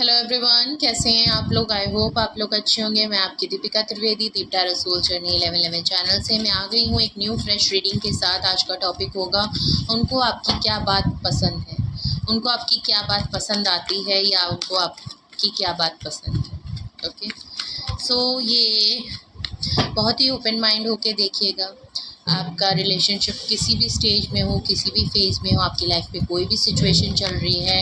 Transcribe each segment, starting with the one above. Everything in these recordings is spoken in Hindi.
हेलो एवरीवन, कैसे हैं आप लोग। आई होप आप लोग अच्छे होंगे। मैं आपकी दीपिका त्रिवेदी दीप्टा रसूल जर्नी 1111 चैनल से मैं आ गई हूँ एक न्यू फ्रेश रीडिंग के साथ। आज का टॉपिक होगा उनको आपकी क्या बात पसंद है, उनको आपकी क्या बात पसंद आती है या उनको आपकी क्या बात पसंद है। ओके, सो ये बहुत ही ओपन माइंड होके देखिएगा। आपका रिलेशनशिप किसी भी स्टेज में हो, किसी भी फेज़ में हो, आपकी लाइफ में कोई भी सिचुएशन चल रही है,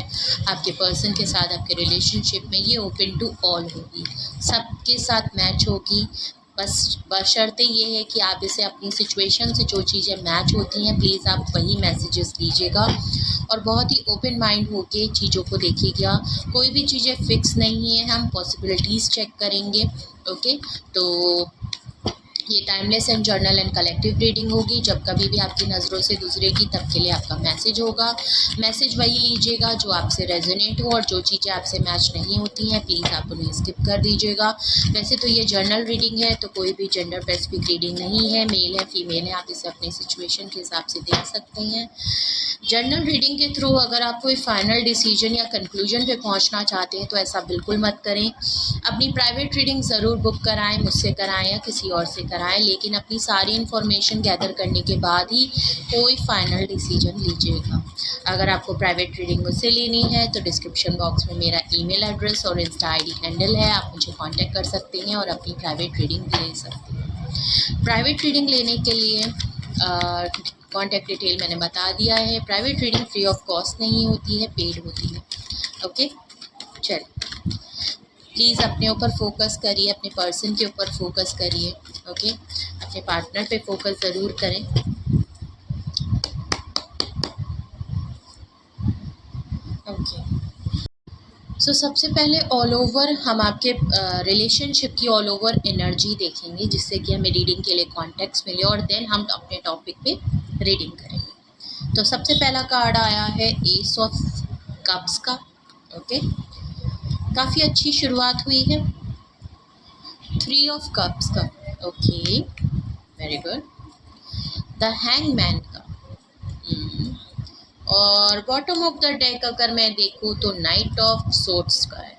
आपके पर्सन के साथ आपके रिलेशनशिप में, ये ओपन टू ऑल होगी, सबके साथ मैच होगी। बस बशर्ते ये है कि आप इसे अपनी सिचुएशन से जो चीज़ें मैच होती हैं प्लीज़ आप वही मैसेजेस दीजिएगा और बहुत ही ओपन माइंड होके चीज़ों को देखिएगा। कोई भी चीज़ें फ़िक्स नहीं है, हम पॉसिबिलिटीज़ चेक करेंगे। ओके, तो ये timeless and journal and collective reading होगी। जब कभी भी आपकी नज़रों से गुजरेगी तब के लिए आपका मैसेज होगा। मैसेज वही लीजिएगा जो आपसे रेजोनेट हो और जो चीज़ें आपसे मैच नहीं होती हैं प्लीज़ आप उन्हें स्किप कर दीजिएगा। वैसे तो ये जर्नल रीडिंग है तो कोई भी जेंडर स्पेसिफिक रीडिंग नहीं है, मेल है फीमेल है, आप इसे अपनी सिचुएशन के हिसाब से देख सकते हैं। जर्नल रीडिंग के थ्रू अगर आप कोई फाइनल डिसीजन या कंक्लूजन पे पहुंचना चाहते हैं तो ऐसा बिल्कुल मत करें। अपनी प्राइवेट रीडिंग ज़रूर बुक कराएं, मुझसे कराएं या किसी और से कराएं, लेकिन अपनी सारी इन्फॉर्मेशन गैदर करने के बाद ही कोई फाइनल डिसीजन लीजिएगा। अगर आपको प्राइवेट रीडिंग मुझसे लेनी है तो डिस्क्रिप्शन बॉक्स में मेरा ईमेल एड्रेस और इंस्टा आईडी हैंडल है, आप मुझे कांटेक्ट कर सकते हैं और अपनी प्राइवेट रीडिंग ले सकते हैं। प्राइवेट रीडिंग लेने के लिए कॉन्टैक्ट डिटेल मैंने बता दिया है। Private reading free of cost नहीं होती है, पेड होती है। ओके, चलिए प्लीज़ अपने ऊपर फोकस करिए, अपने पर्सन के ऊपर फोकस करिए। ओके, अपने पार्टनर पे फोकस ज़रूर करें। ओके, सो सबसे पहले ऑल ओवर हम आपके रिलेशनशिप की ऑल ओवर एनर्जी देखेंगे जिससे कि हमें रीडिंग के लिए कॉन्टेक्स्ट मिले और देन हम अपने टॉपिक पे रीडिंग करेंगे। तो सबसे पहला कार्ड आया है एस ऑफ कप्स का। ओके, काफ़ी अच्छी शुरुआत हुई है। 3 ऑफ कप्स का। Okay, very good. The hangman का। और बॉटम ऑफ द डेक अगर मैं देखूँ तो नाइट ऑफ सोर्ड्स का है,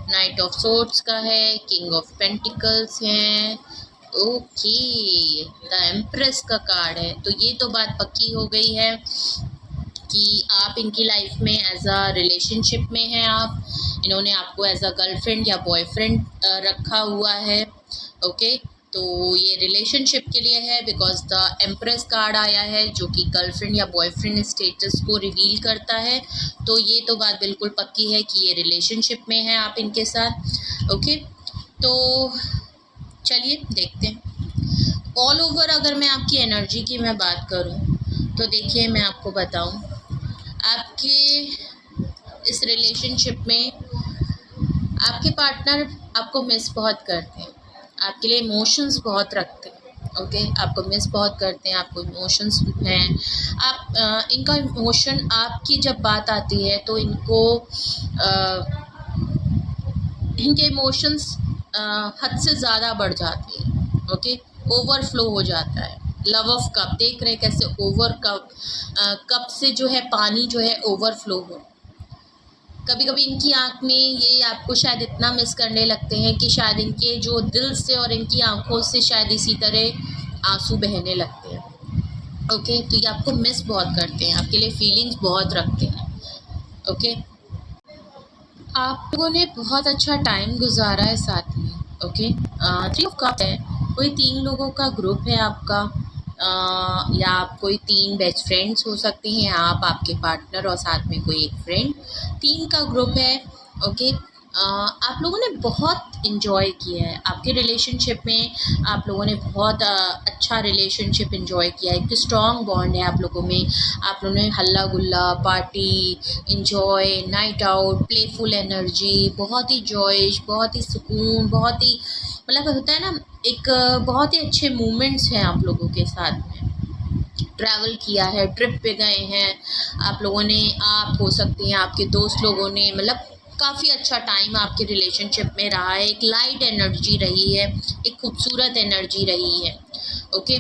नाइट ऑफ सोर्ड्स का है, किंग ऑफ पेंटिकल्स है। ओके, द एम्प्रेस का कार्ड है। तो ये तो बात पक्की हो गई है कि आप इनकी लाइफ में एज अ रिलेशनशिप में हैं, आप इन्होंने आपको एज अ गर्लफ्रेंड या बॉयफ्रेंड रखा हुआ है। ओके, तो ये रिलेशनशिप के लिए है बिकॉज द एम्प्रेस कार्ड आया है जो कि गर्लफ्रेंड या बॉयफ्रेंड स्टेटस को रिवील करता है। तो ये तो बात बिल्कुल पक्की है कि ये रिलेशनशिप में है आप इनके साथ। ओके, तो चलिए देखते हैं ऑल ओवर। अगर मैं आपकी एनर्जी की मैं बात करूं तो देखिए मैं आपको बताऊं, आपके इस रिलेशनशिप में आपके पार्टनर आपको मिस बहुत करते हैं, आपके लिए इमोशंस बहुत रखते हैं। ओके, आपको मिस बहुत करते हैं, आपको इमोशंस हैं। आप इनका इमोशन आपकी जब बात आती है तो इनको इनके इमोशंस हद से ज़्यादा बढ़ जाते हैं। ओके, ओवरफ्लो हो जाता है। लव ऑफ कप देख रहे हैं कैसे ओवर कप से जो है पानी जो है ओवरफ्लो हो। कभी कभी इनकी आँख में ये आपको शायद इतना मिस करने लगते हैं कि शायद इनके जो दिल से और इनकी आँखों से शायद इसी तरह आंसू बहने लगते हैं। ओके, तो ये आपको मिस बहुत करते हैं, आपके लिए फीलिंग्स बहुत रखते हैं। ओके, आप लोगों ने बहुत अच्छा टाइम गुजारा है साथ में। ओके, 3 ऑफ कप है, कोई 3 लोगों का ग्रुप है आपका, या आप कोई 3 बेस्ट फ्रेंड्स हो सकते हैं, आप आपके पार्टनर और साथ में कोई एक फ्रेंड, 3 का ग्रुप है। ओके, आप लोगों ने बहुत इन्जॉय किया है आपके रिलेशनशिप में, आप लोगों ने बहुत अच्छा रिलेशनशिप इन्जॉय किया है, एक स्ट्रॉन्ग बॉन्ड है आप लोगों में। आप लोगों ने हल्ला गुल्ला, party, enjoy, night out, playful energy, बहुत ही जॉयश, बहुत ही सुकून, बहुत ही मतलब होता है ना एक बहुत ही अच्छे मोमेंट्स हैं आप लोगों के साथ में। ट्रैवल किया है, ट्रिप पे गए हैं आप लोगों ने, आप हो सकते हैं आपके दोस्त लोगों ने, मतलब काफ़ी अच्छा टाइम आपके रिलेशनशिप में रहा है। एक लाइट एनर्जी रही है, एक खूबसूरत एनर्जी रही है। ओके,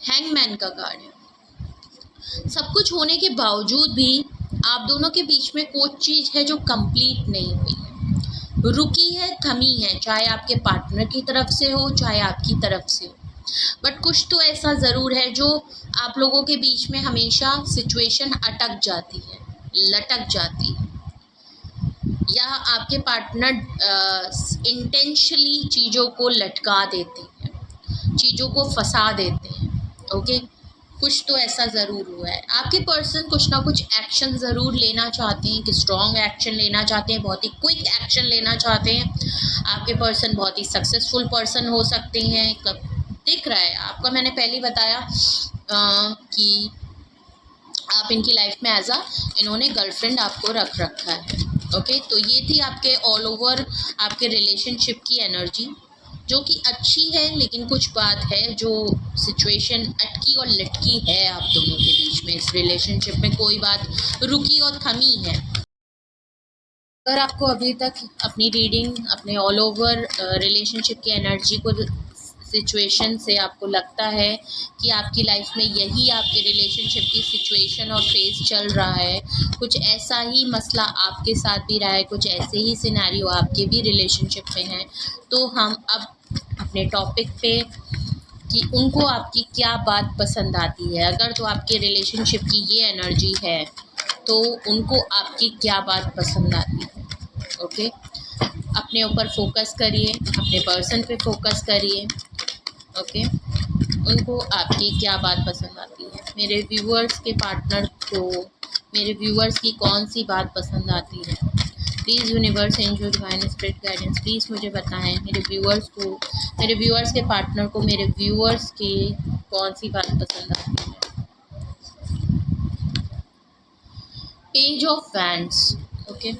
हैंगमैन का कार्ड है। सब कुछ होने के बावजूद भी आप दोनों के बीच में कोई चीज़ है जो कंप्लीट नहीं हुई है। रुकी है, थमी है, चाहे आपके पार्टनर की तरफ से हो चाहे आपकी तरफ से हो। बट कुछ तो ऐसा ज़रूर है जो आप लोगों के बीच में हमेशा सिचुएशन अटक जाती है, लटक जाती है, या आपके पार्टनर इंटेंशनली चीज़ों को लटका देते हैं, चीज़ों को फंसा देते हैं। ओके, कुछ तो ऐसा ज़रूर हुआ है। आपके पर्सन कुछ ना कुछ एक्शन ज़रूर लेना चाहते हैं, कि स्ट्रॉन्ग एक्शन लेना चाहते हैं, बहुत ही क्विक एक्शन लेना चाहते हैं। आपके पर्सन बहुत ही सक्सेसफुल पर्सन हो सकते हैं। दिख रहा है आपका, मैंने पहले ही बताया कि आप इनकी लाइफ में इन्होंने गर्लफ्रेंड आपको रख रखा है। ओके, तो ये थी आपके ऑल ओवर आपके रिलेशनशिप की एनर्जी, जो कि अच्छी है, लेकिन कुछ बात है जो सिचुएशन अटकी और लटकी है आप दोनों के बीच में। इस रिलेशनशिप में कोई बात रुकी और थमी है। अगर आपको अभी तक अपनी रीडिंग, अपने ऑल ओवर रिलेशनशिप की एनर्जी को, सिचुएशन से आपको लगता है कि आपकी लाइफ में यही आपके रिलेशनशिप की सिचुएशन और फेज चल रहा है, कुछ ऐसा ही मसला आपके साथ भी रहा है, कुछ ऐसे ही सिनेरियो आपके भी रिलेशनशिप में है, तो हम अब अपने टॉपिक पे कि उनको आपकी क्या बात पसंद आती है। अगर तो आपके रिलेशनशिप की ये एनर्जी है तो उनको आपकी क्या बात पसंद आती है। ओके, अपने ऊपर फोकस करिए, अपने पर्सन पे फोकस करिए। ओके, उनको आपकी क्या बात पसंद आती है। मेरे व्यूअर्स के पार्टनर को, मेरे व्यूअर्स की कौन सी बात पसंद आती है। Please universe, angel, divine spirit guidance, please मुझे बताएं मेरे व्यूअर्स को, मेरे व्यूअर्स के पार्टनर को, मेरे व्यूअर्स की कौन सी बात पसंद आती है। Page of wands, okay,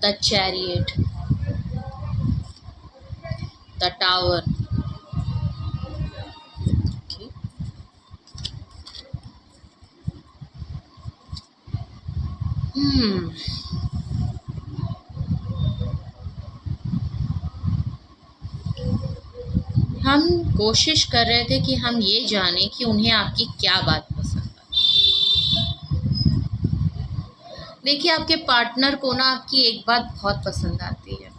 the chariot, the tower, okay. हम कोशिश कर रहे थे कि हम ये जाने कि उन्हें आपकी क्या बात पसंद है। देखिए, आपके पार्टनर को ना आपकी एक बात बहुत पसंद आती है।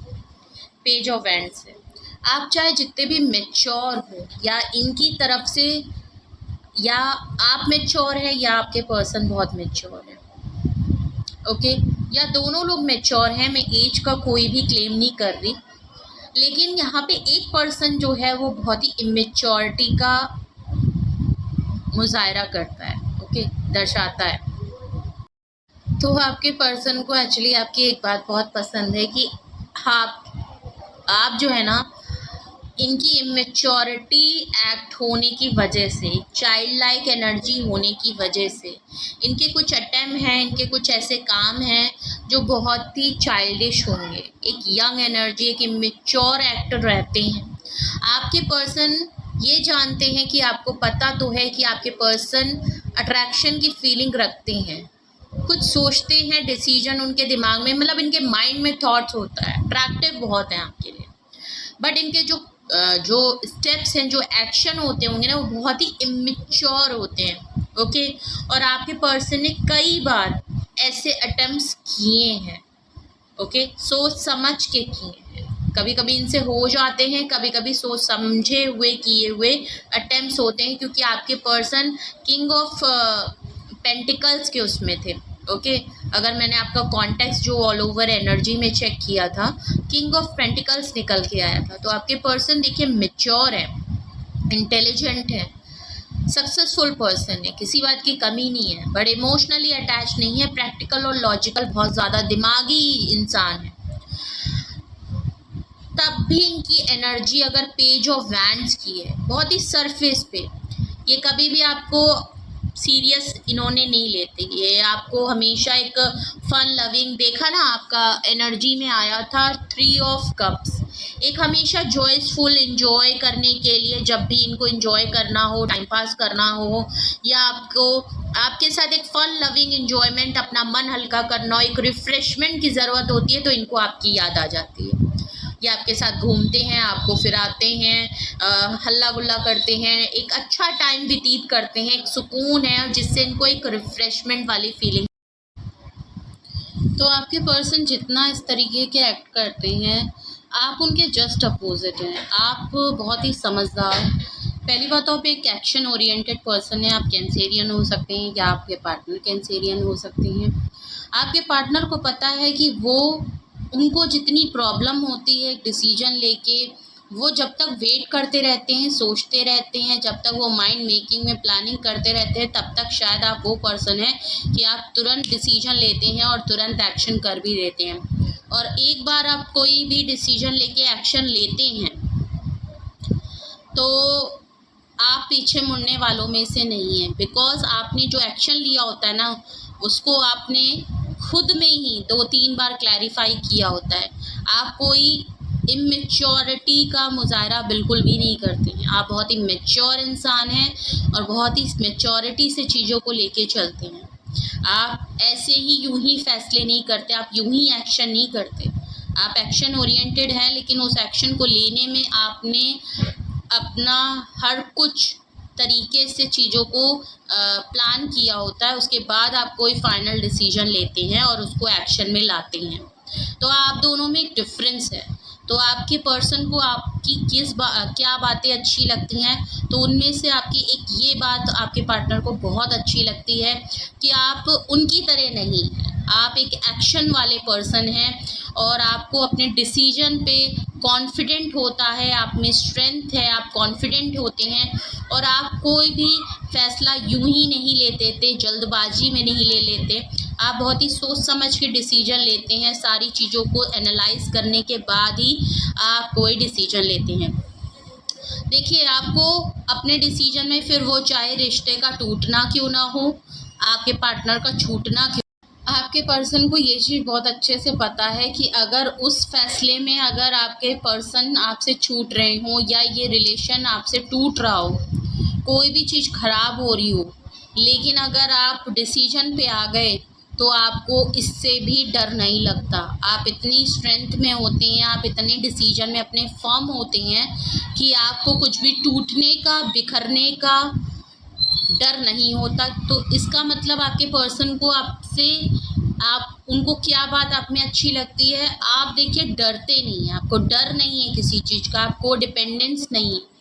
पेज ऑफ वैंड्स से आप चाहे जितने भी मैच्योर हो, या इनकी तरफ से, या आप मैच्योर है या आपके पर्सन बहुत मैच्योर है। ओके, या दोनों लोग मैच्योर हैं, मैं एज का कोई भी क्लेम नहीं कर रही, लेकिन यहाँ पे एक पर्सन जो है वो बहुत ही इमेच्योरिटी का मुजाहरा करता है। ओके, दर्शाता है। तो आपके पर्सन को एक्चुअली आपकी एक बात बहुत पसंद है कि आप जो है ना, इनकी इमेच्योरिटी एक्ट होने की वजह से, चाइल्ड लाइक एनर्जी होने की वजह से, इनके कुछ अटेम्प्ट हैं, इनके कुछ ऐसे काम हैं जो बहुत ही चाइल्डिश होंगे। एक यंग एनर्जी, एक इमेच्योर एक्टर रहते हैं। आपके पर्सन ये जानते हैं कि आपको पता तो है कि आपके पर्सन अट्रैक्शन की फीलिंग रखते हैं, कुछ सोचते हैं, डिसीजन उनके दिमाग में, मतलब इनके माइंड में थॉट्स होता है, अट्रैक्टिव बहुत है आपके लिए। बट इनके जो स्टेप्स हैं, जो एक्शन होते होंगे ना, वो बहुत ही इमेच्योर होते हैं। ओके, और आपके पर्सन ने कई बार ऐसे अटेम्प्ट्स किए हैं। ओके, सोच समझ के किए हैं। कभी कभी इनसे हो जाते हैं, कभी कभी सोच समझे हुए किए हुए अटेम्प्ट्स होते हैं, क्योंकि आपके पर्सन किंग ऑफ पेंटिकल्स के उसमें थे। ओके, अगर मैंने आपका कॉन्टेक्स्ट जो ऑल ओवर एनर्जी में चेक किया था, किंग ऑफ पेंटिकल्स निकल के आया था। तो आपके पर्सन देखिए मैच्योर है, इंटेलिजेंट है, सक्सेसफुल पर्सन है, किसी बात की कमी नहीं है, बट इमोशनली अटैच नहीं है, प्रैक्टिकल और लॉजिकल, बहुत ज़्यादा दिमागी इंसान है। तब भी इनकी एनर्जी अगर पेज ऑफ वैंड्स की है, बहुत ही सरफेस पे, ये कभी भी आपको सीरियस इन्होंने नहीं लेते। ये आपको हमेशा एक फन लविंग, देखा ना आपका एनर्जी में आया था 3 ऑफ कप्स, एक हमेशा जॉयफुल इंजॉय करने के लिए, जब भी इनको इंजॉय करना हो, टाइम पास करना हो, या आपको आपके साथ एक फन लविंग इंजॉयमेंट, अपना मन हल्का करना हो, एक रिफ्रेशमेंट की ज़रूरत होती है, तो इनको आपकी याद आ जाती है। ये आपके साथ घूमते हैं, आपको फिराते हैं, हल्ला गुल्ला करते हैं, एक अच्छा टाइम व्यतीत करते हैं, एक सुकून है जिससे इनको एक रिफ्रेशमेंट वाली फीलिंग। तो आपके पर्सन जितना इस तरीके के एक्ट करते हैं, आप उनके जस्ट अपोजिट हैं। आप बहुत ही समझदार, पहली बात तो आप एक एक्शन ओरिएंटेड पर्सन हैं। आप कैंसेरियन हो सकते हैं या आपके पार्टनर कैंसेरियन हो सकते हैं। आपके पार्टनर को पता है कि उनको जितनी प्रॉब्लम होती है डिसीजन लेके, वो जब तक वेट करते रहते हैं, सोचते रहते हैं, जब तक वो माइंड मेकिंग में प्लानिंग करते रहते हैं, तब तक शायद आप वो पर्सन हैं कि आप तुरंत डिसीजन लेते हैं और तुरंत एक्शन कर भी देते हैं। और एक बार आप कोई भी डिसीजन लेके एक्शन लेते हैं तो आप पीछे मुड़ने वालों में से नहीं हैं, बिकॉज आपने जो एक्शन लिया होता है ना, उसको आपने खुद में ही 2-3 बार क्लैरिफाई किया होता है। आप कोई इमेच्योरिटी का मुजाहरा बिल्कुल भी नहीं करते हैं। आप बहुत ही मैच्योर इंसान हैं और बहुत ही मैच्योरिटी से चीज़ों को लेके चलते हैं। आप ऐसे ही यूं ही फैसले नहीं करते, आप यूं ही एक्शन नहीं करते। आप एक्शन ओरिएंटेड हैं, लेकिन उस एक्शन को लेने में आपने अपना हर कुछ तरीके से चीज़ों को प्लान किया होता है। उसके बाद आप कोई फाइनल डिसीजन लेते हैं और उसको एक्शन में लाते हैं। तो आप दोनों में एक डिफरेंस है। तो आपके पर्सन को आपकी क्या बातें अच्छी लगती हैं, तो उनमें से आपकी एक ये बात आपके पार्टनर को बहुत अच्छी लगती है कि आप उनकी तरह नहीं हैं। आप एक एक्शन वाले पर्सन हैं और आपको अपने डिसीजन पे कॉन्फिडेंट होता है, आप में स्ट्रेंथ है, आप कॉन्फिडेंट होते हैं और आप कोई भी फैसला यूं ही नहीं लेते थे, जल्दबाजी में नहीं ले लेते। आप बहुत ही सोच समझ के डिसीजन लेते हैं, सारी चीज़ों को एनालाइज करने के बाद ही आप कोई डिसीजन लेते हैं। देखिए, आपको अपने डिसीजन में फिर वो चाहे रिश्ते का टूटना क्यों ना हो, आपके पार्टनर का छूटना क्यों, आपके पर्सन को ये चीज़ बहुत अच्छे से पता है कि अगर उस फैसले में अगर आपके पर्सन आपसे छूट रहे हों या ये रिलेशन आपसे टूट रहा हो, कोई भी चीज़ ख़राब हो रही हो, लेकिन अगर आप डिसीजन पे आ गए तो आपको इससे भी डर नहीं लगता। आप इतनी स्ट्रेंथ में होते हैं, आप इतने डिसीजन में अपने फर्म होते हैं कि आपको कुछ भी टूटने का, बिखरने का डर नहीं होता। तो इसका मतलब आपके पर्सन को आपसे, आप उनको क्या बात आप में अच्छी लगती है, आप देखिए डरते नहीं हैं, आपको डर नहीं है किसी चीज़ का, आपको डिपेंडेंस नहीं है।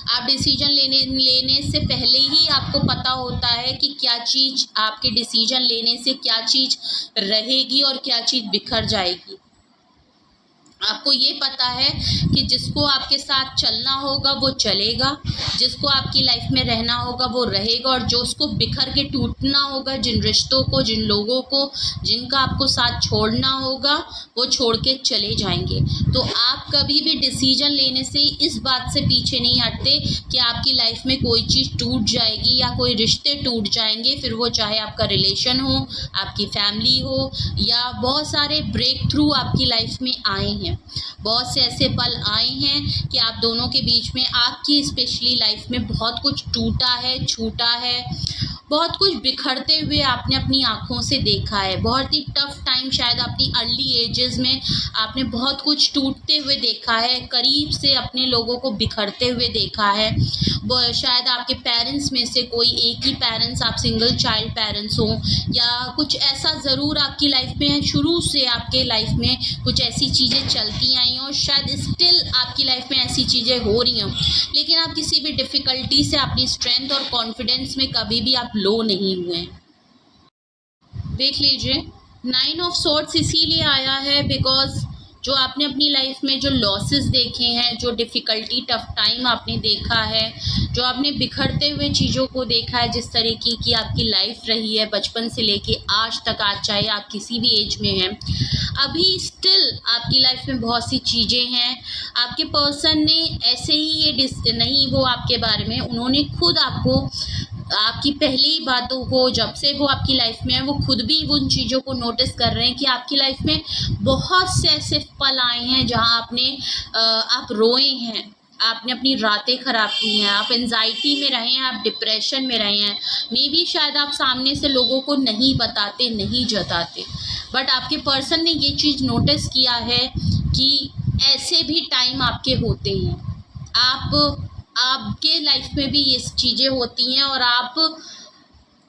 आप डिसीजन लेने से पहले ही आपको पता होता है कि क्या चीज़ आपके डिसीजन लेने से क्या चीज़ रहेगी और क्या चीज़ बिखर जाएगी। आपको ये पता है कि जिसको आपके साथ चलना होगा वो चलेगा, जिसको आपकी लाइफ में रहना होगा वो रहेगा, और जो उसको बिखर के टूटना होगा, जिन रिश्तों को, जिन लोगों को, जिनका आपको साथ छोड़ना होगा, वो छोड़ के चले जाएंगे। तो आप कभी भी डिसीजन लेने से इस बात से पीछे नहीं हटते कि आपकी लाइफ में कोई चीज़ टूट जाएगी या कोई रिश्ते टूट जाएंगे, फिर वो चाहे आपका रिलेशन हो, आपकी फैमिली हो, या बहुत सारे ब्रेक थ्रू आपकी लाइफ में आए हैं। बहुत से ऐसे पल आए हैं कि आप दोनों के बीच में, आपकी स्पेशली लाइफ में बहुत कुछ टूटा है, छूटा है, बहुत कुछ बिखरते हुए आपने अपनी आँखों से देखा है। बहुत ही टफ टाइम, शायद अपनी अर्ली एजेस में आपने बहुत कुछ टूटते हुए देखा है, करीब से अपने लोगों को बिखरते हुए देखा है। शायद आपके पेरेंट्स में से कोई एक ही पेरेंट्स, आप सिंगल चाइल्ड पेरेंट्स हो, या कुछ ऐसा ज़रूर आपकी लाइफ में शुरू से आपके लाइफ में कुछ ऐसी चीज़ें चलती आई हों, शायद स्टिल आपकी लाइफ में ऐसी चीज़ें हो रही हों, लेकिन आप किसी भी डिफ़िकल्टी से अपनी स्ट्रेंथ और कॉन्फिडेंस में कभी भी आप लो नहीं हुए हैं। देख लीजिए, 9 ऑफ सॉर्ड्स इसीलिए आया है बिकॉज जो आपने अपनी लाइफ में जो लॉसेस देखे हैं, जो डिफ़िकल्टी, टफ टाइम आपने देखा है, जो आपने बिखरते हुए चीज़ों को देखा है, जिस तरीके की आपकी लाइफ रही है बचपन से लेके आज तक, आज चाहे आप किसी भी एज में हैं, अभी स्टिल आपकी लाइफ में बहुत सी चीज़ें हैं। आपके पर्सन ने ऐसे ही ये नहीं, वो आपके बारे में, उन्होंने खुद आपको, आपकी पहली बातों को, जब से वो आपकी लाइफ में है, वो खुद भी उन चीज़ों को नोटिस कर रहे हैं कि आपकी लाइफ में बहुत से ऐसे पल आए हैं जहां आप रोए हैं, आपने अपनी रातें ख़राब की हैं, आप एंजाइटी में रहे हैं, आप डिप्रेशन में रहे हैं। मे बी शायद आप सामने से लोगों को नहीं बताते, नहीं जताते, बट आपके पर्सन ने ये चीज़ नोटिस किया है कि ऐसे भी टाइम आपके होते हैं। आपके लाइफ में भी ये चीज़ें होती हैं और आप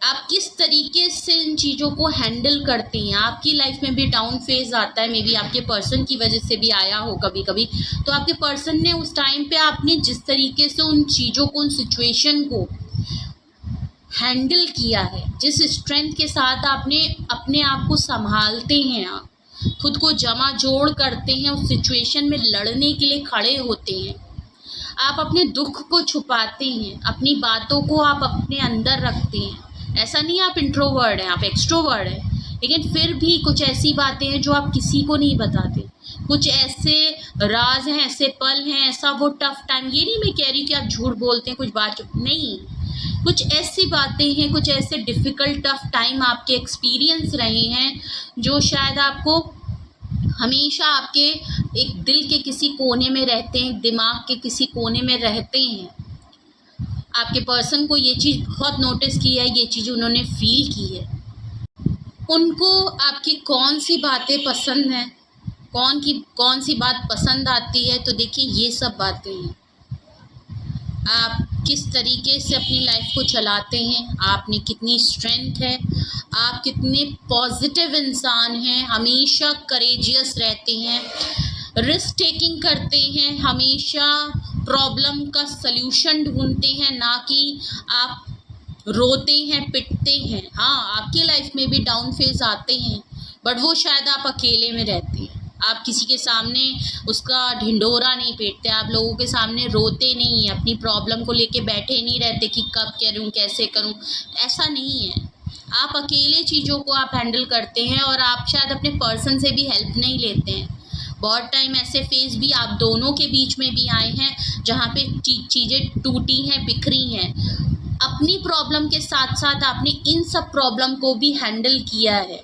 आप किस तरीके से इन चीज़ों को हैंडल करते हैं। आपकी लाइफ में भी डाउन फेज आता है, मे बी आपके पर्सन की वजह से भी आया हो कभी कभी, तो आपके पर्सन ने उस टाइम पे आपने जिस तरीके से उन चीज़ों को, उन सिचुएशन को हैंडल किया है, जिस स्ट्रेंथ के साथ आपने अपने आप को संभालते हैं, आप खुद को जमा जोड़ करते हैं, उस सिचुएशन में लड़ने के लिए खड़े होते हैं, आप अपने दुख को छुपाते हैं, अपनी बातों को आप अपने अंदर रखते हैं। ऐसा नहीं आप इंट्रोवर्ड हैं, आप एक्सट्रोवर्ड हैं, लेकिन फिर भी कुछ ऐसी बातें हैं जो आप किसी को नहीं बताते। कुछ ऐसे राज हैं, ऐसे पल हैं, ऐसा वो टफ टाइम, ये नहीं मैं कह रही कि आप झूठ बोलते हैं, कुछ बात नहीं, कुछ ऐसी बातें हैं, कुछ ऐसे डिफ़िकल्ट टफ टाइम आपके एक्सपीरियंस रहे हैं जो शायद आपको हमेशा आपके एक दिल के किसी कोने में रहते हैं, दिमाग के किसी कोने में रहते हैं। आपके पर्सन को ये चीज़ बहुत नोटिस की है, ये चीज़ उन्होंने फील की है। उनको आपकी कौन सी बातें पसंद हैं, कौन सी बात पसंद आती है, तो देखिए ये सब बातें हैं। आप किस तरीके से अपनी लाइफ को चलाते हैं, आप में कितनी स्ट्रेंथ है, आप कितने पॉजिटिव इंसान हैं, हमेशा करेजियस रहते हैं, रिस्क टेकिंग करते हैं, हमेशा प्रॉब्लम का सल्यूशन ढूंढते हैं, ना कि आप रोते हैं, पिटते हैं। हाँ, आपकी लाइफ में भी डाउन फेज आते हैं, बट वो शायद आप अकेले में रहते हैं, आप किसी के सामने उसका ढिंढोरा नहीं पीटते, आप लोगों के सामने रोते नहीं हैं, अपनी प्रॉब्लम को लेके बैठे नहीं रहते कि कब करूं, कैसे करूं, ऐसा नहीं है। आप अकेले चीज़ों को आप हैंडल करते हैं और आप शायद अपने पर्सन से भी हेल्प नहीं लेते हैं। बहुत टाइम ऐसे फेज भी आप दोनों के बीच में भी आए हैं जहाँ पे चीज़ें टूटी हैं, बिखरी हैं। अपनी प्रॉब्लम के साथ साथ आपने इन सब प्रॉब्लम को भी हैंडल किया है,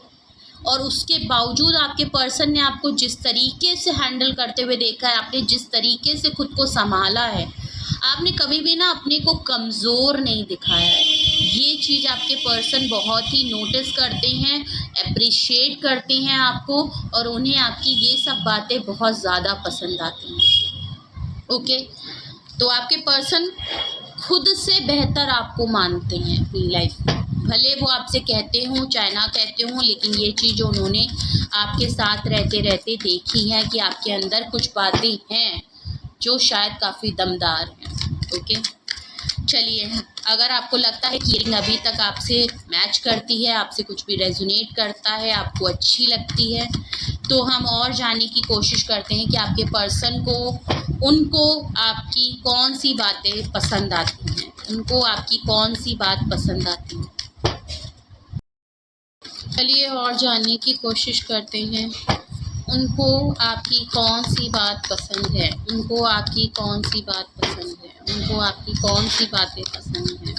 और उसके बावजूद आपके पर्सन ने आपको जिस तरीके से हैंडल करते हुए देखा है, आपने जिस तरीके से खुद को संभाला है, आपने कभी भी ना अपने को कमज़ोर नहीं दिखाया है। ये चीज़ आपके पर्सन बहुत ही नोटिस करते हैं, अप्रिशिएट करते हैं आपको, और उन्हें आपकी ये सब बातें बहुत ज़्यादा पसंद आती हैं। ओके, तो आपके पर्सन खुद से बेहतर आपको मानते हैं अपनी लाइफ में, भले वो आपसे कहते हों चाहे ना कहते हों, लेकिन ये चीज़ उन्होंने आपके साथ रहते रहते देखी है कि आपके अंदर कुछ बातें हैं जो शायद काफ़ी दमदार हैं। ओके, चलिए, अगर आपको लगता है कि ये अभी तक आपसे मैच करती है, आपसे कुछ भी रेजोनेट करता है, आपको अच्छी लगती है, तो हम और जानने की कोशिश करते हैं कि आपके पर्सन को, उनको आपकी कौन सी बातें पसंद आती हैं, उनको आपकी कौन सी बात पसंद आती है। चलिए और जानने की कोशिश करते हैं, उनको आपकी कौन सी बात पसंद है, उनको आपकी कौन सी बात पसंद है, उनको आपकी कौन सी बातें पसंद हैं।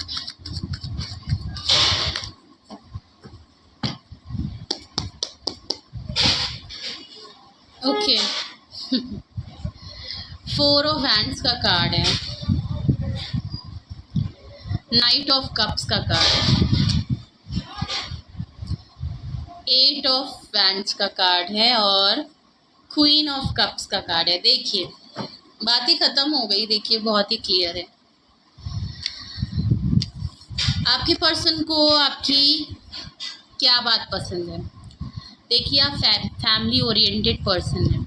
ओके, 4 ऑफ हैंड्स का कार्ड है, नाइट ऑफ कप्स का कार्ड है, 8 ऑफ वैंड्स का कार्ड है, और क्वीन ऑफ कप्स का कार्ड है। देखिए, बातें ख़त्म हो गई, देखिए बहुत ही क्लियर है। आपके पर्सन को आपकी क्या बात पसंद है। देखिए, आप फैमिली ओरिएंटेड पर्सन हैं,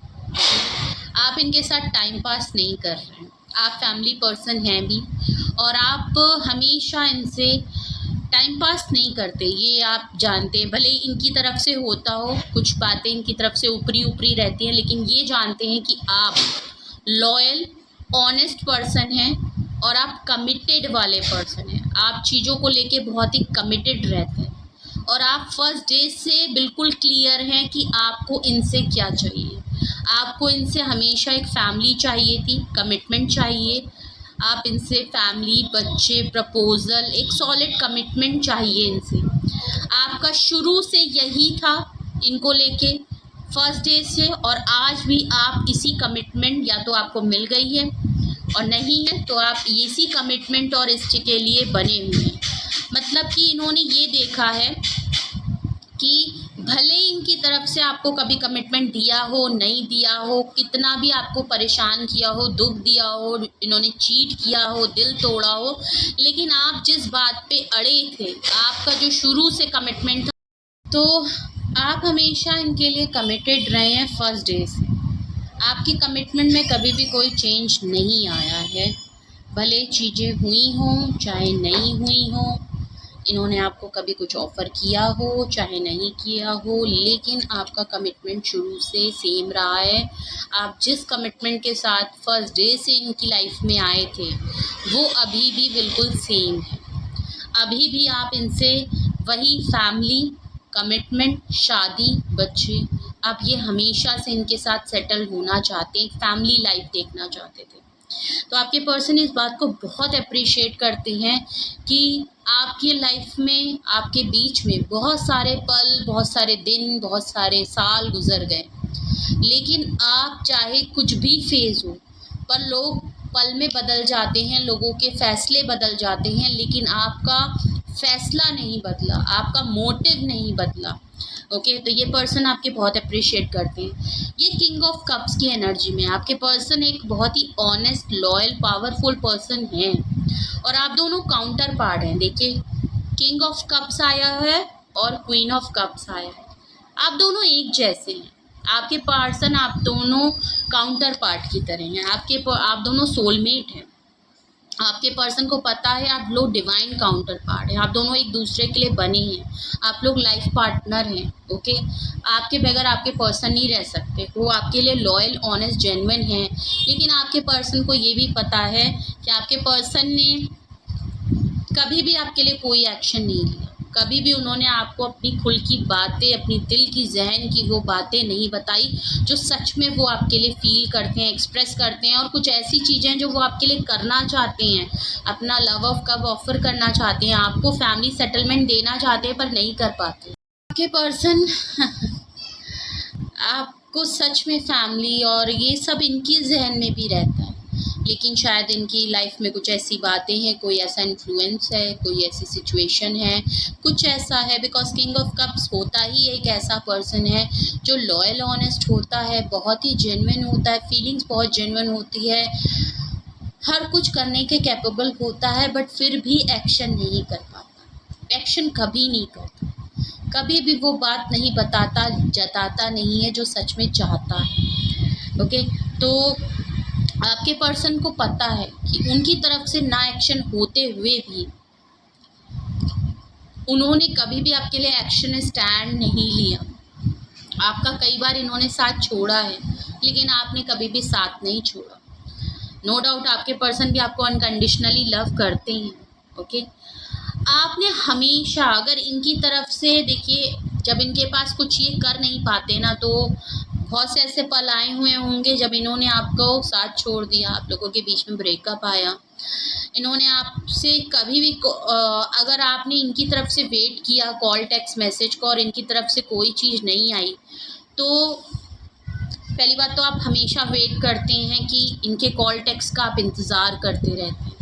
आप इनके साथ टाइम पास नहीं कर रहे हैं, आप फैमिली पर्सन हैं भी, और आप हमेशा इनसे टाइम पास नहीं करते, ये आप जानते हैं। भले इनकी तरफ से होता हो, कुछ बातें इनकी तरफ से ऊपरी ऊपरी रहती हैं, लेकिन ये जानते हैं कि आप लॉयल, ऑनेस्ट पर्सन हैं, और आप कमिटेड वाले पर्सन हैं। आप चीज़ों को लेके बहुत ही कमिटेड रहते हैं, और आप फर्स्ट डे से बिल्कुल क्लियर हैं कि आपको इनसे क्या चाहिए। आपको इनसे हमेशा एक फैमिली चाहिए थी, कमिटमेंट चाहिए, आप इनसे फैमिली, बच्चे, प्रपोज़ल, एक सॉलिड कमिटमेंट चाहिए इनसे। आपका शुरू से यही था इनको लेके, फर्स्ट डे से, और आज भी आप इसी कमिटमेंट, या तो आपको मिल गई है, और नहीं है तो आप इसी कमिटमेंट और इसके लिए बने हुए हैं। मतलब कि इन्होंने ये देखा है कि भले इनकी तरफ से आपको कभी कमिटमेंट दिया हो, नहीं दिया हो, कितना भी आपको परेशान किया हो, दुख दिया हो, इन्होंने चीट किया हो, दिल तोड़ा हो, लेकिन आप जिस बात पे अड़े थे, आपका जो शुरू से कमिटमेंट था, तो आप हमेशा इनके लिए कमिटेड रहे हैं फर्स्ट डे से। आपकी कमिटमेंट में कभी भी कोई चेंज नहीं आया है, भले चीज़ें हुई हों चाहे नहीं हुई हों। इन्होंने आपको कभी कुछ ऑफ़र किया हो चाहे नहीं किया हो, लेकिन आपका कमिटमेंट शुरू से सेम रहा है। आप जिस कमिटमेंट के साथ फर्स्ट डे से इनकी लाइफ में आए थे, वो अभी भी बिल्कुल सेम है। अभी भी आप इनसे वही फैमिली, कमिटमेंट, शादी, बच्चे, आप ये हमेशा से इनके साथ सेटल होना चाहते हैं, फैमिली लाइफ देखना चाहते थे। तो आपके पर्सन इस बात को बहुत अप्रिशिएट करते हैं कि आपकी लाइफ में, आपके बीच में बहुत सारे पल, बहुत सारे दिन, बहुत सारे साल गुजर गए, लेकिन आप चाहे कुछ भी फेज़ हो, पर लोग पल में बदल जाते हैं, लोगों के फ़ैसले बदल जाते हैं, लेकिन आपका फ़ैसला नहीं बदला, आपका मोटिव नहीं बदला। ओके, तो ये पर्सन आपके बहुत अप्रिशिएट करते हैं। ये किंग ऑफ कप्स की एनर्जी में आपके पर्सन एक बहुत ही ऑनेस्ट, लॉयल, पावरफुल पर्सन हैं, और आप दोनों काउंटर पार्ट हैं। देखिए, किंग ऑफ कप्स आया है और क्वीन ऑफ कप्स आया है, आप दोनों एक जैसे हैं। आपके पर्सन, आप दोनों काउंटर पार्ट की तरह हैं, आप दोनों सोलमेट हैं। आपके पर्सन को पता है आप लोग डिवाइन काउंटर पार्ट हैं, आप दोनों एक दूसरे के लिए बने हैं, आप लोग लाइफ पार्टनर हैं। ओके, आपके बगैर आपके पर्सन नहीं रह सकते, वो आपके लिए लॉयल, ऑनेस्ट, जेन्युइन हैं। लेकिन आपके पर्सन को ये भी पता है कि आपके पर्सन ने कभी भी आपके लिए कोई एक्शन नहीं लिया, कभी भी उन्होंने आपको अपनी खुल की बातें, अपनी दिल की, जहन की वो बातें नहीं बताई जो सच में वो आपके लिए फ़ील करते हैं, एक्सप्रेस करते हैं। और कुछ ऐसी चीज़ें जो वो आपके लिए करना चाहते हैं, अपना लव ऑफ कब ऑफ़र करना चाहते हैं, आपको फैमिली सेटलमेंट देना चाहते हैं, पर नहीं कर पाते। आपके पर्सन आपको सच में फैमिली और ये सब इनकी जहन में भी रहता है, लेकिन शायद इनकी लाइफ में कुछ ऐसी बातें हैं, कोई ऐसा इन्फ्लुएंस है, कोई ऐसी सिचुएशन है, कुछ ऐसा है। बिकॉज किंग ऑफ कप्स होता ही एक ऐसा पर्सन है जो लॉयल, ऑनेस्ट होता है, बहुत ही जेन्युइन होता है, फीलिंग्स बहुत जेन्युइन होती है, हर कुछ करने के कैपेबल होता है, बट फिर भी एक्शन नहीं कर पाता, एक्शन कभी नहीं करता, कभी भी वो बात नहीं बताता, जताता नहीं है जो सच में चाहता है। ओके, तो आपके पर्सन को पता है कि उनकी तरफ से ना एक्शन होते हुए भी उन्होंने कभी भी आपके लिए एक्शन स्टैंड नहीं लिया। आपका कई बार इन्होंने साथ छोड़ा है, लेकिन आपने कभी भी साथ नहीं छोड़ा। नो डाउट आपके पर्सन भी आपको अनकंडीशनली लव करते हैं। ओके, आपने हमेशा, अगर इनकी तरफ से, देखिए, जब इनके पास कुछ ये कर नहीं पाते ना, तो बहुत से ऐसे पल आए हुए होंगे जब इन्होंने आपको साथ छोड़ दिया, आप लोगों के बीच में ब्रेकअप आया। इन्होंने आपसे कभी भी अगर आपने इनकी तरफ से वेट किया कॉल, टेक्स्ट, मैसेज को, और इनकी तरफ से कोई चीज़ नहीं आई, तो पहली बात तो आप हमेशा वेट करते हैं कि इनके कॉल, टेक्स्ट का आप इंतज़ार करते रहते हैं,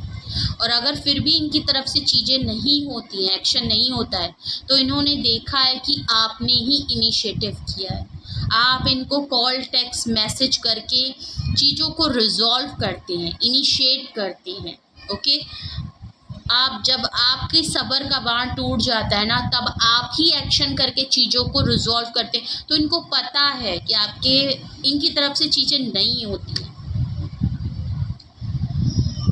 और अगर फिर भी इनकी तरफ से चीज़ें नहीं होती हैं, एक्शन नहीं होता है, तो इन्होंने देखा है कि आपने ही इनिशिएटिव किया है। आप इनको कॉल, टेक्स्ट, मैसेज करके चीज़ों को रिजॉल्व करते हैं, इनिशिएट करते हैं। ओके, आप जब आपकी सब्र का बांध टूट जाता है ना, तब आप ही एक्शन करके चीज़ों को रिजॉल्व करते हैं। तो इनको पता है कि इनकी तरफ से चीज़ें नहीं होती हैं,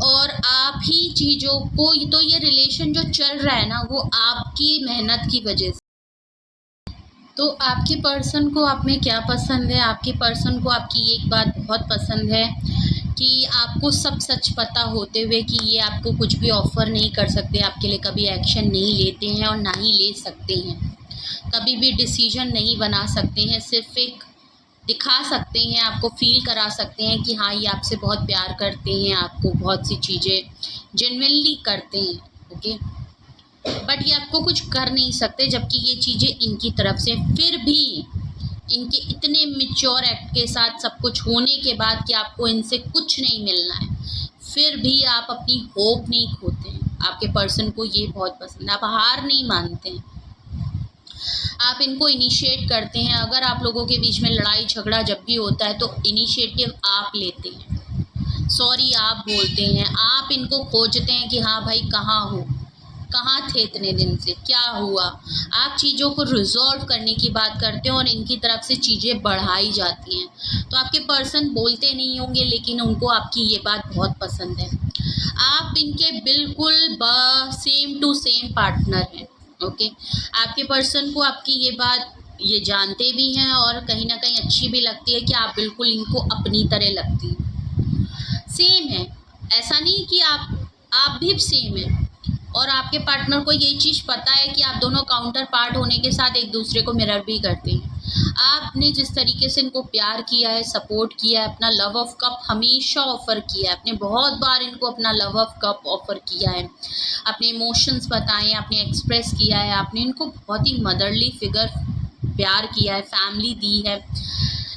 और आप ही चीज़ों को, तो ये रिलेशन जो चल रहा है ना, वो आपकी मेहनत की वजह से। तो आपके पर्सन को आप में क्या पसंद है? आपके पर्सन को आपकी एक बात बहुत पसंद है कि आपको सब सच पता होते हुए कि ये आपको कुछ भी ऑफ़र नहीं कर सकते, आपके लिए कभी एक्शन नहीं लेते हैं और ना ही ले सकते हैं, कभी भी डिसीजन नहीं बना सकते हैं, सिर्फ एक दिखा सकते हैं, आपको फ़ील करा सकते हैं कि हाँ, ये आपसे बहुत प्यार करते हैं, आपको बहुत सी चीज़ें जेन्युइनली करते हैं। ओके, बट ये आपको कुछ कर नहीं सकते, जबकि ये चीज़ें इनकी तरफ से, फिर भी इनके इतने मैच्योर एक्ट के साथ, सब कुछ होने के बाद कि आपको इनसे कुछ नहीं मिलना है, फिर भी आप अपनी होप नहीं खोते हैं। आपके पर्सन को ये बहुत पसंद है, आप हार नहीं मानते हैं। आप इनको इनिशिएट करते हैं। अगर आप लोगों के बीच में लड़ाई झगड़ा जब भी होता है तो इनिशिएटिव आप लेते हैं, सॉरी आप बोलते हैं, आप इनको खोजते हैं कि हाँ भाई कहाँ हो, कहाँ थे इतने दिन से, क्या हुआ। आप चीज़ों को रिजॉल्व करने की बात करते हैं और इनकी तरफ से चीज़ें बढ़ाई जाती हैं। तो आपके पर्सन बोलते नहीं होंगे लेकिन उनको आपकी ये बात बहुत पसंद है। आप इनके बिल्कुल सेम टू सेम पार्टनर हैं। ओके, आपके पर्सन को आपकी ये बात ये जानते भी हैं और कहीं ना कहीं अच्छी भी लगती है कि आप बिल्कुल इनको अपनी तरह लगती हैं, सेम है। ऐसा नहीं कि आप भी सेम है और आपके पार्टनर को यही चीज़ पता है कि आप दोनों काउंटर पार्ट होने के साथ एक दूसरे को मिरर भी करते हैं। आपने जिस तरीके से इनको प्यार किया है, सपोर्ट किया है, अपना लव ऑफ कप हमेशा ऑफ़र किया है, आपने बहुत बार इनको अपना लव ऑफ कप ऑफ़र किया है, अपने इमोशंस बताए, आपने एक्सप्रेस किया है, आपने इनको बहुत ही मदरली फिगर प्यार किया है, फैमिली दी है,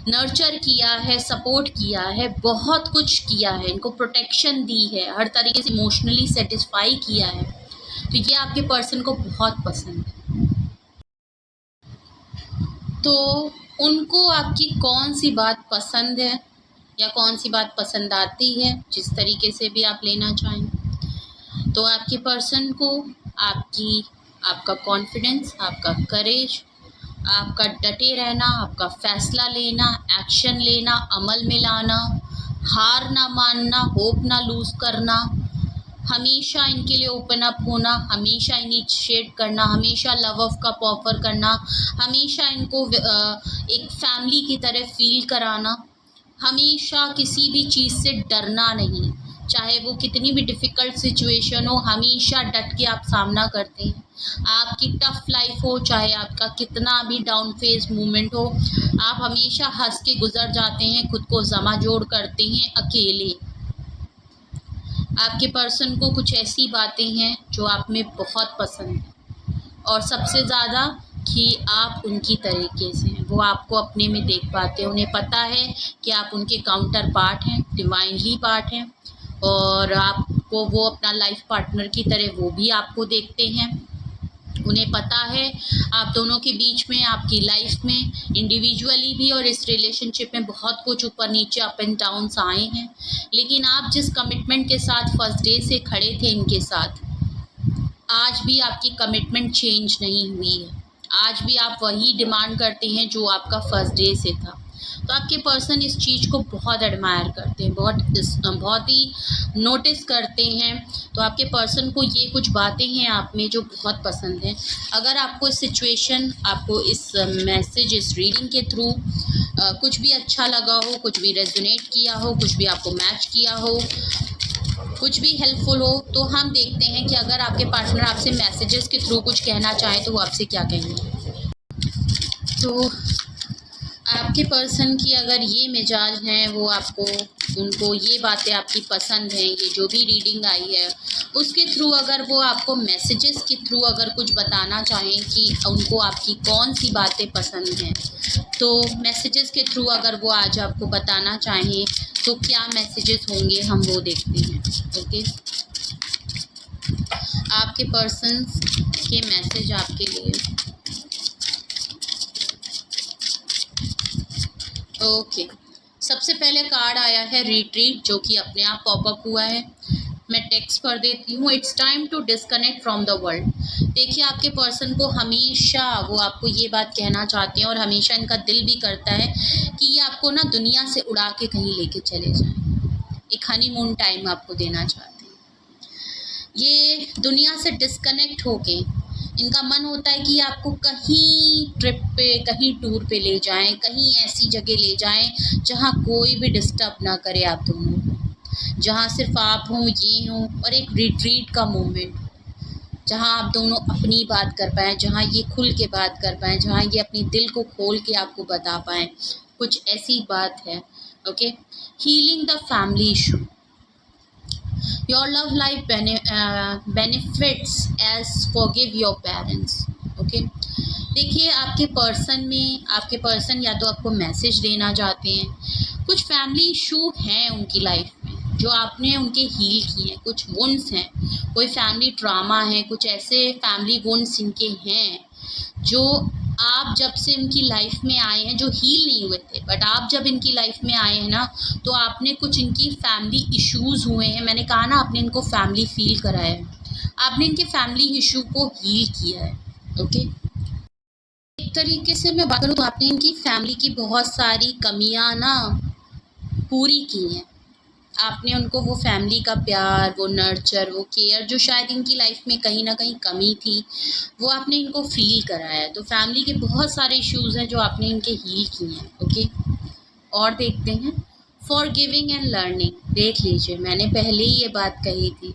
नर्चर किया है, सपोर्ट किया है, बहुत कुछ किया है, इनको प्रोटेक्शन दी है, हर तरीके से इमोशनली सेटिस्फाई किया है। तो ये आपके पर्सन को बहुत पसंद है। तो उनको आपकी कौन सी बात पसंद है या कौन सी बात पसंद आती है, जिस तरीके से भी आप लेना चाहें। तो आपके पर्सन को आपका कॉन्फिडेंस, आपका करेज, आपका डटे रहना, आपका फैसला लेना, एक्शन लेना, अमल में लाना, हार ना मानना, होप ना लूज़ करना, हमेशा इनके लिए ओपन अप होना, हमेशा इनिशिएट करना, हमेशा लव ऑफ कप ऑफर करना, हमेशा इनको एक फैमिली की तरह फील कराना, हमेशा किसी भी चीज़ से डरना नहीं, चाहे वो कितनी भी डिफ़िकल्ट सिचुएशन हो, हमेशा डट के आप सामना करते हैं। आपकी टफ लाइफ हो, चाहे आपका कितना भी डाउन फेज मूवमेंट हो, आप हमेशा हंस के गुजर जाते हैं, खुद को जमा जोड़ करते हैं अकेले। आपके पर्सन को कुछ ऐसी बातें हैं जो आप में बहुत पसंद है और सबसे ज़्यादा कि आप उनकी तरीके से हैं, वो आपको अपने में देख पाते हैं, उन्हें पता है कि आप उनके काउंटर पार्ट हैं, डिवाइनली पार्ट हैं और आपको वो अपना लाइफ पार्टनर की तरह वो भी आपको देखते हैं। उन्हें पता है आप दोनों के बीच में, आपकी लाइफ में इंडिविजुअली भी और इस रिलेशनशिप में बहुत कुछ ऊपर नीचे अप एंड डाउन्स आए हैं, लेकिन आप जिस कमिटमेंट के साथ फर्स्ट डे से खड़े थे इनके साथ, आज भी आपकी कमिटमेंट चेंज नहीं हुई है। आज भी आप वही डिमांड करते हैं जो आपका फर्स्ट डे से था। तो आपके पर्सन इस चीज़ को बहुत एडमायर करते हैं, बहुत ही नोटिस करते हैं। तो आपके पर्सन को ये कुछ बातें हैं आप में जो बहुत पसंद हैं। अगर आपको इस सिचुएशन, आपको इस मैसेज, इस रीडिंग के थ्रू कुछ भी अच्छा लगा हो, कुछ भी रेजोनेट किया हो, कुछ भी आपको मैच किया हो, कुछ भी हेल्पफुल हो, तो हम देखते हैं कि अगर आपके पार्टनर आपसे मैसेजेस के थ्रू कुछ कहना चाहें तो वो आपसे क्या कहेंगे। तो आपके पर्सन की अगर ये मिजाज हैं, वो उनको ये बातें आपकी पसंद हैं, ये जो भी रीडिंग आई है उसके थ्रू अगर वो आपको मैसेजेस के थ्रू अगर कुछ बताना चाहें कि उनको आपकी कौन सी बातें पसंद हैं, तो मैसेजेस के थ्रू अगर वो आज आपको बताना चाहें तो क्या मैसेजेस होंगे, हम वो देखते हैं। ओके, आपके पर्सन के मैसेज आपके लिए। ओके, सबसे पहले कार्ड आया है रिट्रीट, जो कि अपने आप पॉपअप हुआ है। मैं टेक्स्ट कर देती हूँ, it's time to disconnect from the world. देखिए, आपके पर्सन को हमेशा वो आपको ये बात कहना चाहते हैं और हमेशा इनका दिल भी करता है कि ये आपको ना दुनिया से उड़ा के कहीं लेके चले जाएं, एक हनीमून टाइम आपको देना चाहते हैं। ये दुनिया से डिस्कनेक्ट होके इनका मन होता है कि आपको कहीं ट्रिप पे, कहीं टूर पे ले जाएं, कहीं ऐसी जगह ले जाएं जहां कोई भी डिस्टर्ब ना करे आप दोनों को, जहाँ सिर्फ आप हों, ये हों और एक रिट्रीट का मोमेंट, जहाँ आप दोनों अपनी बात कर पाएँ, जहाँ ये खुल के बात कर पाएँ, जहाँ ये अपनी दिल को खोल के आपको बता पाएँ, कुछ ऐसी बात है। Okay, healing the family issue, your love life benefits as forgive your parents. Okay, देखिए, आपके पर्सन या तो आपको मैसेज देना चाहते हैं, कुछ फैमिली इशू हैं उनकी लाइफ में जो आपने उनके हील किए हैं, कुछ वुंड्स हैं, कोई फैमिली ट्रामा है, कुछ ऐसे फैमिली वुंड्स इनके हैं जो आप जब से इनकी लाइफ में आए हैं, जो हील नहीं हुए थे, बट आप जब इनकी लाइफ में आए हैं ना, तो आपने कुछ इनकी फैमिली इश्यूज़ हुए हैं, मैंने कहा ना, आपने इनको फैमिली फील कराया है, आपने इनके फैमिली इशू को हील किया है। ओके, एक तरीके से मैं बात करूँ तो आपने इनकी फैमिली की बहुत सारी कमियां ना पूरी की हैं। आपने उनको वो फैमिली का प्यार, वो नर्चर, वो केयर जो शायद इनकी लाइफ में कहीं न कहीं कमी थी, वो आपने इनको फ़ील कराया है। तो फैमिली के बहुत सारे इश्यूज़ हैं जो आपने इनके हील किए हैं। ओके, और देखते हैं फॉरगिविंग एंड लर्निंग। देख लीजिए, मैंने पहले ही ये बात कही थी,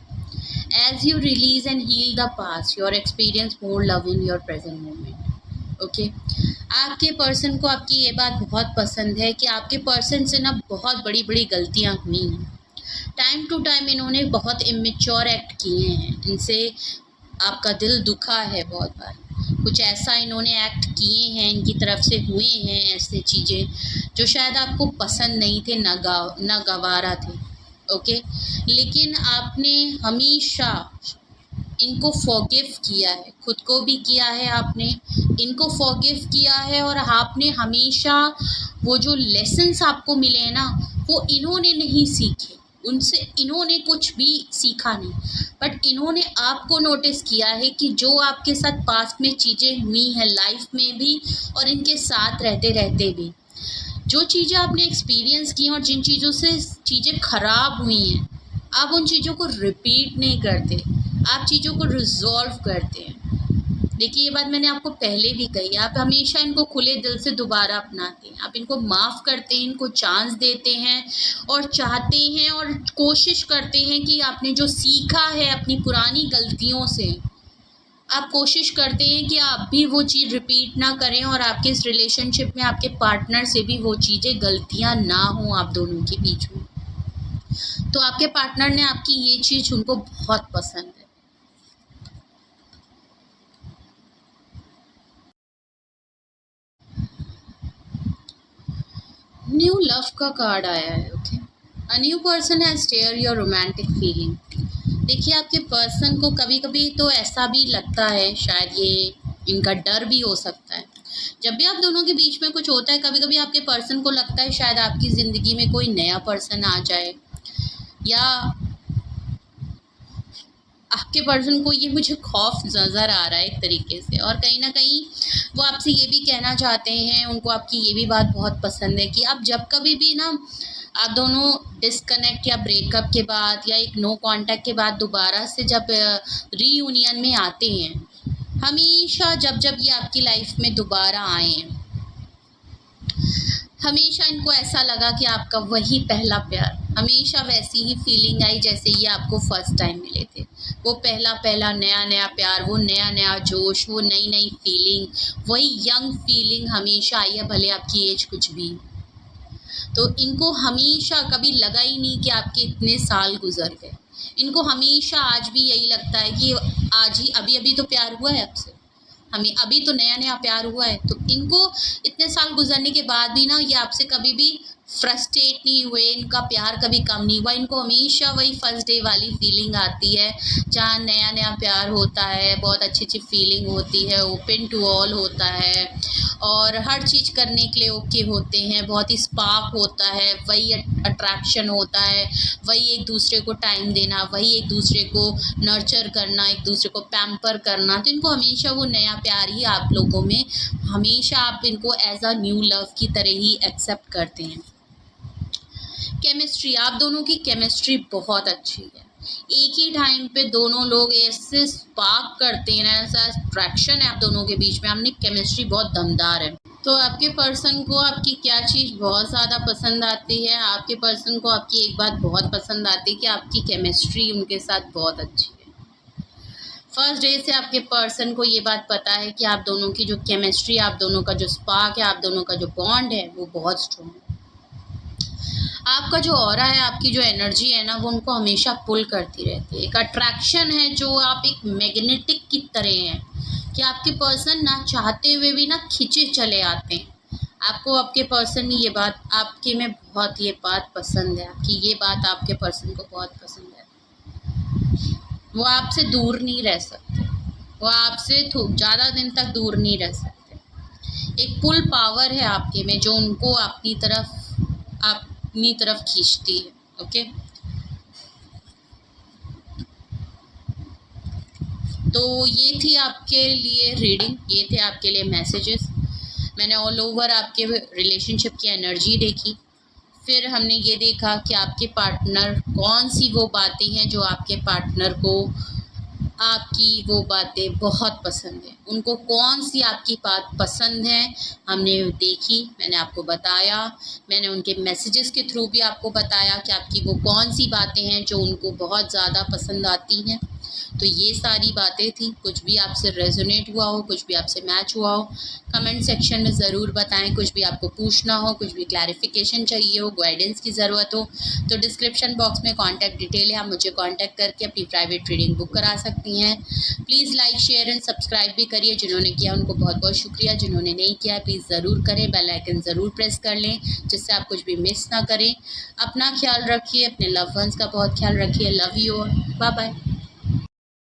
as you release and heal the past, your experience more love in your present moment. Okay, आपके पर्सन को आपकी ये बात बहुत पसंद है कि आपके पर्सन से ना बहुत बड़ी-बड़ी गलतियाँ हुई हैं। टाइम टू टाइम इन्होंने बहुत इमेच्योर एक्ट किए हैं, इनसे आपका दिल दुखा है बहुत बार। कुछ ऐसा इन्होंने एक्ट किए हैं, इनकी तरफ से हुए हैं ऐसे चीज़ें जो शायद आपको पसंद नहीं थे, ना गवारा थे। ओके, लेकिन आपने हमेशा इनको फॉरगिव किया है, खुद को भी किया है आपने, इनको फॉरगिव किया है, और आपने हमेशा वो जो लेसन्स आपको मिले हैं ना, वो इन्होंने नहीं सीखे, उनसे इन्होंने कुछ भी सीखा नहीं, बट इन्होंने आपको नोटिस किया है कि जो आपके साथ पास्ट में चीज़ें हुई हैं लाइफ में भी और इनके साथ रहते रहते भी, जो चीज़ें आपने एक्सपीरियंस की हैं और जिन चीज़ों से चीज़ें ख़राब हुई हैं, आप उन चीज़ों को रिपीट नहीं करते, आप चीज़ों को रिज़ॉल्व करते हैं। देखिए, ये बात मैंने आपको पहले भी कही, आप हमेशा इनको खुले दिल से दोबारा अपनाते हैं, आप इनको माफ़ करते हैं, इनको चांस देते हैं और चाहते हैं और कोशिश करते हैं कि आपने जो सीखा है अपनी पुरानी गलतियों से, आप कोशिश करते हैं कि आप भी वो चीज़ रिपीट ना करें और आपके इस रिलेशनशिप में आपके पार्टनर से भी वो चीज़ें, गलतियाँ ना हों आप दोनों के बीच में। तो आपके पार्टनर ने आपकी ये चीज़ उनको बहुत पसंद है। न्यू लव का कार्ड आया है। Okay, a new person has stirred your romantic feeling. देखिए, आपके पर्सन को कभी कभी तो ऐसा भी लगता है, शायद ये इनका डर भी हो सकता है, जब भी आप दोनों के बीच में कुछ होता है, कभी कभी आपके पर्सन को लगता है शायद आपकी ज़िंदगी में कोई नया पर्सन आ जाए, या आपके पर्सन को ये मुझे खौफ नज़र आ रहा है एक तरीके से, और कहीं ना कहीं वो आपसे ये भी कहना चाहते हैं, उनको आपकी ये भी बात बहुत पसंद है कि आप जब कभी भी ना, आप दोनों डिस्कनेक्ट या ब्रेकअप के बाद या एक नो कांटेक्ट के बाद दोबारा से जब रीयूनियन में आते हैं, हमेशा जब जब ये आपकी लाइफ में दोबारा आए हैं, हमेशा इनको ऐसा लगा कि आपका वही पहला प्यार, हमेशा वैसी ही फीलिंग आई जैसे ये आपको फर्स्ट टाइम मिले थे। वो पहला पहला नया नया प्यार, वो नया नया जोश, वो नई नई फीलिंग, वही यंग फीलिंग हमेशा आई है, भले आपकी एज कुछ भी। तो इनको हमेशा कभी लगा ही नहीं कि आपके इतने साल गुजर गए। इनको हमेशा आज भी यही लगता है कि आज ही अभी अभी तो प्यार हुआ है आपसे, हमें अभी तो नया नया प्यार हुआ है। तो इनको इतने साल गुजरने के बाद भी ना, ये आपसे कभी भी फ्रस्ट्रेट नहीं हुए, इनका प्यार कभी कम नहीं हुआ, इनको हमेशा वही फर्स्ट डे वाली फीलिंग आती है जहाँ नया नया प्यार होता है, बहुत अच्छी अच्छी फीलिंग होती है, ओपन टू ऑल होता है और हर चीज़ करने के लिए ओके होते हैं, बहुत ही स्पार्क होता है, वही अट्रैक्शन होता है, वही एक दूसरे को टाइम देना, वही एक दूसरे को नर्चर करना, एक दूसरे को पैम्पर करना। तो इनको हमेशा वो नया प्यार ही आप लोगों में, हमेशा आप इनको एज अ न्यू लव की तरह ही एक्सेप्ट करते हैं। केमिस्ट्री, आप दोनों की केमिस्ट्री बहुत अच्छी है, एक ही टाइम पे दोनों लोग ऐसे स्पार्क करते हैं, ऐसा अट्रैक्शन है आप दोनों के बीच में, आपने केमिस्ट्री बहुत दमदार है। तो आपके पर्सन को आपकी क्या चीज़ बहुत ज़्यादा पसंद आती है? आपके पर्सन को आपकी एक बात बहुत पसंद आती है कि आपकी केमिस्ट्री उनके साथ बहुत अच्छी है। फर्स्ट डे से आपके पर्सन को ये बात पता है कि आप दोनों की जो केमिस्ट्री, आप दोनों का जो स्पार्क है, आप दोनों का जो बॉन्ड है, वो बहुत स्ट्रॉन्ग है। आपका जो ऑरा है, आपकी जो एनर्जी है ना, वो उनको हमेशा पुल करती रहती है, एक अट्रैक्शन है जो आप एक मैग्नेटिक की तरह हैं कि आपके पर्सन ना चाहते हुए भी ना खिंचे चले आते हैं। आपको आपके पर्सन में ये बात, आपके में बहुत ये बात पसंद है, आपकी ये बात आपके पर्सन को बहुत पसंद है। वो आपसे दूर नहीं रह सकते, वो आपसे ज़्यादा दिन तक दूर नहीं रह सकते। एक पुल पावर है आपके में जो उनको अपनी तरफ खींचती है। ओके, तो ये थी आपके लिए रीडिंग, ये थे आपके लिए मैसेजेस। मैंने ऑल ओवर आपके रिलेशनशिप की एनर्जी देखी, फिर हमने ये देखा कि आपके पार्टनर कौन सी वो बातें हैं जो आपके पार्टनर को आपकी वो बातें बहुत पसंद है, उनको कौन सी आपकी बात पसंद है हमने देखी, मैंने आपको बताया। मैंने उनके मैसेजेस के थ्रू भी आपको बताया कि आपकी वो कौन सी बातें हैं जो उनको बहुत ज़्यादा पसंद आती हैं। तो ये सारी बातें थी। कुछ भी आपसे रेजोनेट हुआ हो, कुछ भी आपसे मैच हुआ हो, कमेंट सेक्शन में ज़रूर बताएं। कुछ भी आपको पूछना हो, कुछ भी क्लैरिफिकेशन चाहिए हो, गाइडेंस की ज़रूरत हो, तो डिस्क्रिप्शन बॉक्स में कॉन्टैक्ट डिटेल है, आप मुझे कॉन्टैक्ट करके अपनी प्राइवेट रीडिंग बुक करा सकती हैं। Please like, share and subscribe भी करिए। जिन्होंने किया उनको बहुत बहुत शुक्रिया, जिन्होंने नहीं किया प्लीज़ ज़रूर करें, बेल आइकन ज़रूर प्रेस कर लें जिससे आप कुछ भी मिस ना करें। अपना ख्याल रखिए, अपने लव वंस का बहुत ख्याल रखिए। Love you, bye bye.